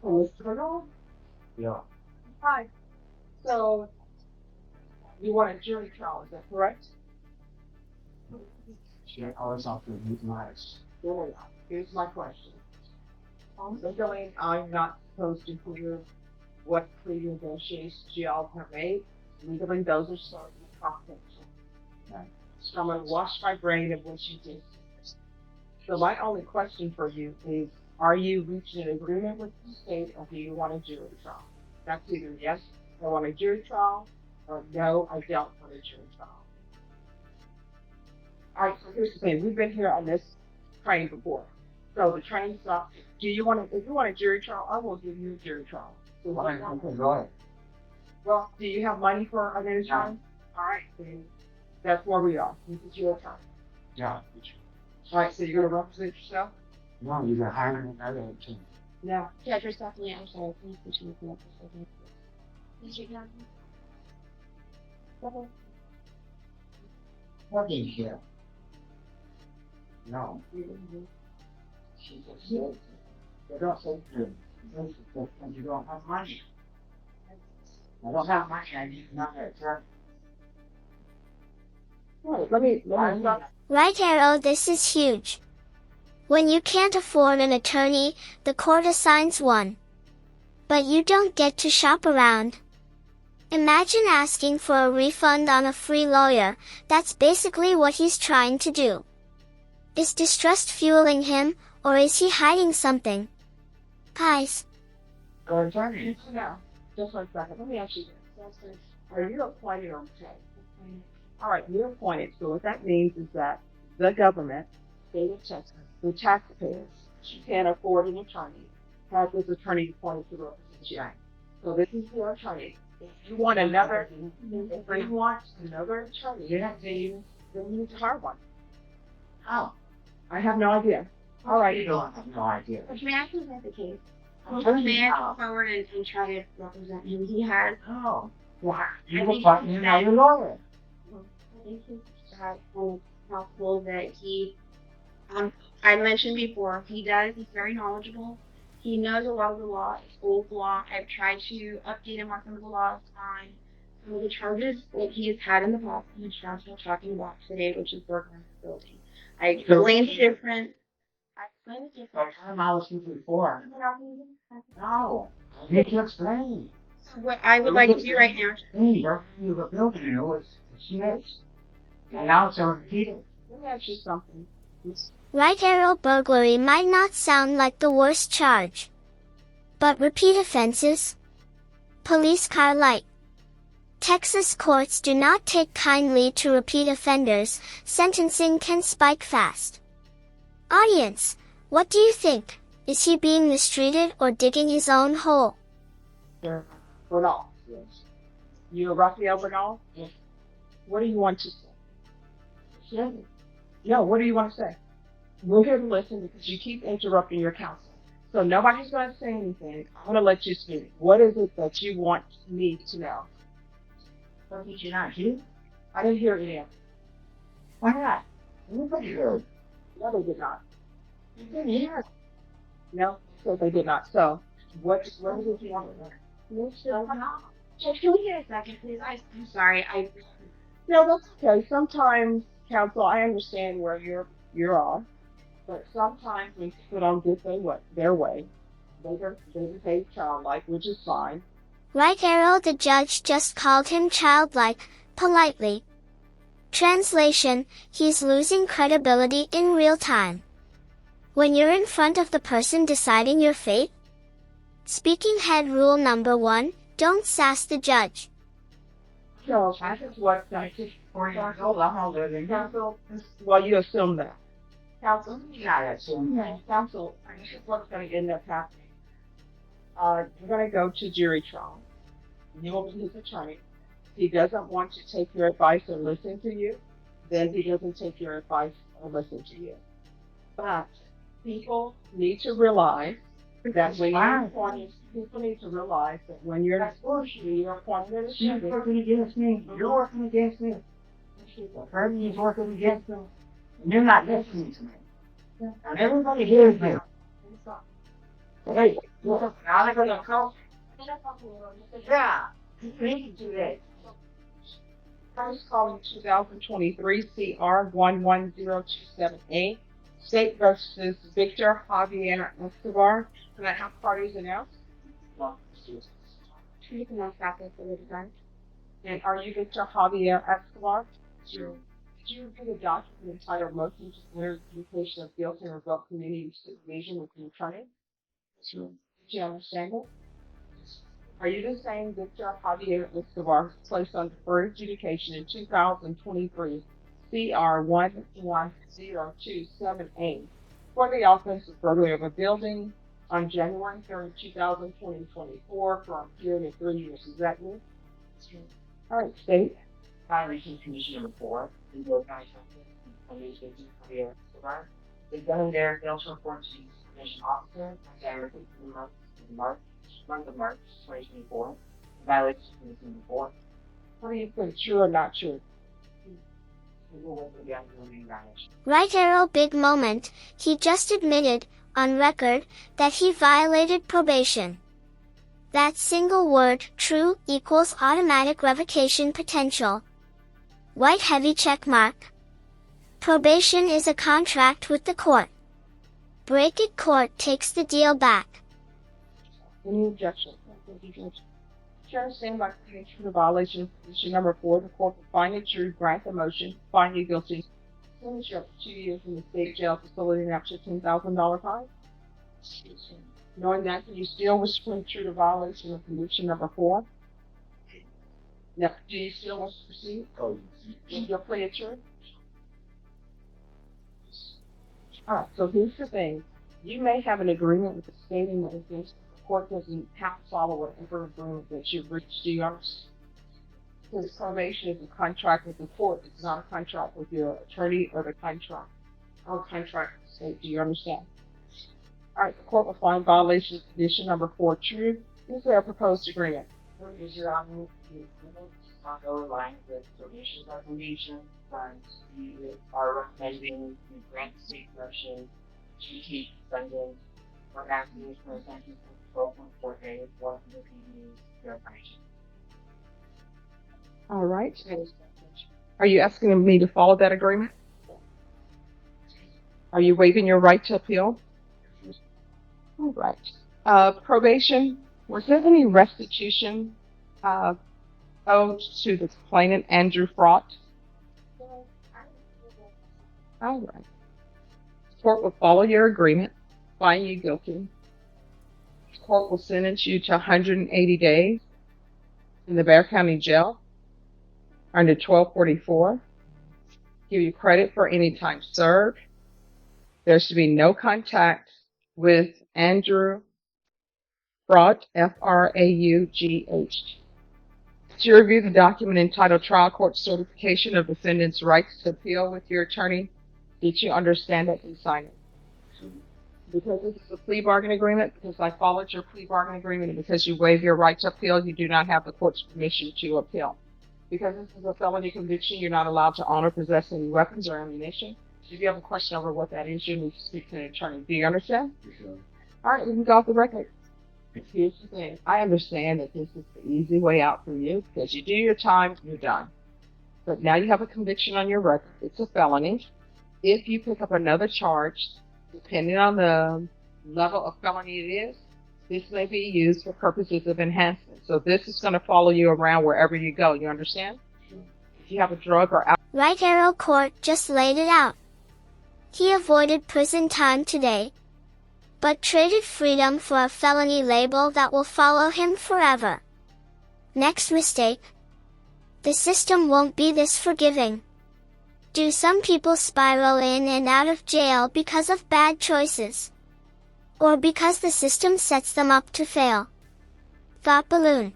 Mr. Bernal? Yeah. Hi. So, you want a jury trial, is that correct? She always offered to euthanize. No. Here's my question. Legally, I'm not supposed to hear what plea negotiations y'all have made. Legally, those are certain confidential. Right. So I'm going to wash my brain of what you did. So my only question for you is, are you reaching an agreement with the state or do you want a jury trial? That's either yes, I want a jury trial, or no, I don't want a jury trial. All right, so here's the thing. We've been here on this train before. So the train stopped. Do you want to, if you want a jury trial, I will give you a jury trial. So what do you want? Okay, go ahead. Well, do you have money for a jury trial? All right, then that's where we are. This is your time. Yeah. All right, so you're going to represent yourself? No, you can hire another team. No. Judge, respectfully, I'm sorry. Please put you with me for a second. Please, your counsel. Working here. No. She just said, they don't say to because you don't have money. I don't have money, I need another attorney. Right, let me stop. Right arrow, this is huge. When you can't afford an attorney, the court assigns one. But you don't get to shop around. Imagine asking for a refund on a free lawyer. That's basically what he's trying to do. Is distrust fueling him, or is he hiding something? Guys. Go attorney. No, just one second. Let me ask you this. Are you appointed or retained? All right, you're appointed. So what that means is that the government, state of Texas, the taxpayers, can't afford an attorney, has this attorney appointed to represent you. So this is your attorney. If you want another, if you want another attorney, then you need to hire one. How? I have no idea. All right. You don't have no idea. Which may actually be the case. May I come forward and try to represent him? He has. Oh. Why? You will find him now your lawyer. I think he's possible that he, I mentioned before, he's very knowledgeable. He knows a lot of the law, old law. I've tried to update him on some of the laws on some of the charges that he has had in the past, which that's what we're talking about today, which is burglary of the building. I explained the difference. That's I was here before. No. I need to explain. What I would like to do right now. Hey, you were building it was snitch. And now it's repeated. Let me ask you something. Right arrow, burglary might not sound like the worst charge. But repeat offenses? Police car light. Texas courts do not take kindly to repeat offenders. Sentencing can spike fast. Audience, what do you think? Is he being mistreated or digging his own hole? Bernal. Yes. You're Raphael Bernal? Yes. What do you want to say? Yes. No, what do you want to say? We're here to listen because you keep interrupting your counsel. So nobody's going to say anything. I'm going to let you speak. What is it that you want me to know? What did you not hear? I didn't hear any of it. Why not? Everybody heard. No, they did not. You didn't hear. No, so they did not. So what is it you want to know? Judge, can we get a second, please? I'm sorry. No, that's okay. Sometimes, counsel, I understand where you're off, but sometimes when people don't get their way, they behave childlike, which is fine. Right arrow, the judge just called him childlike, politely. Translation, he's losing credibility in real time. When you're in front of the person deciding your fate. Speaking head rule number 1, don't sass the judge. So that is what I just 4 years old, I'm older than you. counsel. Well, you assume that. Counsel, Yeah, that's counsel, this is what's going to end up happening. You're going to go to jury trial. You will be his attorney. If he doesn't want to take your advice or listen to you, then he doesn't take your advice or listen to you. But people need to realize that when you're appointed, people need to realize that when you're appointed as She's working against me. You're working against me. The person is working against me. And you're not listening to me. And everybody hears me. Hey, Well, now they're gonna come. Yeah. Thank you today. First calling 2023 CR 11027A. State versus Victor Javier Escobar. Can I have parties announced? You can ask after for the defense. And are you Victor Javier Escobar? Sure. Did you review the document entitled Motion to Clear Adjudication of Guilt and Revoke Community Supervision with the attorney? Sure. Did you understand it? Are you the same Victor Javier Escobar who was placed on deferred adjudication in 2023 CR 11027A for the offense of burglary of a building on January 3rd, 2024 for a period of 3 years? Is that you? Sure. All right, state. Violation Commission number 4. The organized commission career. They've done their failed to report to the commission officer on Saturday, month of March 2024. Violation Commission number 4. What do you think? True or not true? We will work with the underlying violation. Right arrow big moment, he just admitted, on record, that he violated probation. That single word, true, equals automatic revocation potential. White heavy check mark. Probation is a contract with the court. Break it, court takes the deal back. Any objection? Thank you, Judge. Do you understand by committing true to violation of condition number 4, the court will find you true, grant the motion, find you guilty, sentence you up to 2 years in the state jail facility and up to $10,000 fine? Knowing that, can you still wish to plead true to violation of condition number 4? Now, do you still wish to proceed? Oh, Is your plea true? Alright, so here's the thing. You may have an agreement with the state and the court doesn't have to follow whatever agreement that you've reached. Do you understand? Because probation is a contract with the court. It's not a contract with your attorney or the contract with the state. Do you understand? Alright, the court will find violation of condition number 4 true. Is there a proposed agreement? is your honor, not go line with probation recommendation, we are recommending the grant state motion to keep defendant for asking for a sentence of 12.4 days, 100 PDs, verification. Alright. Are you asking me to follow that agreement? Are you waiving your right to appeal? All right. Probation, was there any restitution owed to the complainant, Andrew Fraught? All right. The court will follow your agreement, find you guilty. The court will sentence you to 180 days in the Bexar County Jail under 1244. Give you credit for any time served. There should be no contact with Andrew Fraugh, F-R-A-U-G-H. To review the document entitled Trial Court Certification of Defendant's Rights to Appeal with your attorney, did you understand that you signed it? Because this is a plea bargain agreement, because I followed your plea bargain agreement, and because you waive your right to appeal, you do not have the court's permission to appeal. Because this is a felony conviction, you're not allowed to own or possess any weapons or ammunition. If you have a question over what that is, you need to speak to an attorney. Do you understand? Sure. All right, we can go off the record. Here's the thing. I understand that this is the easy way out for you, because you do your time, you're done. But now you have a conviction on your record. It's a felony. If you pick up another charge, depending on the level of felony it is, this may be used for purposes of enhancement. So this is going to follow you around wherever you go. You understand? If you have a drug or alcohol. Right arrow court just laid it out. He avoided prison time today, but traded freedom for a felony label that will follow him forever. Next mistake. The system won't be this forgiving. Do some people spiral in and out of jail because of bad choices? Or because the system sets them up to fail? Thought balloon.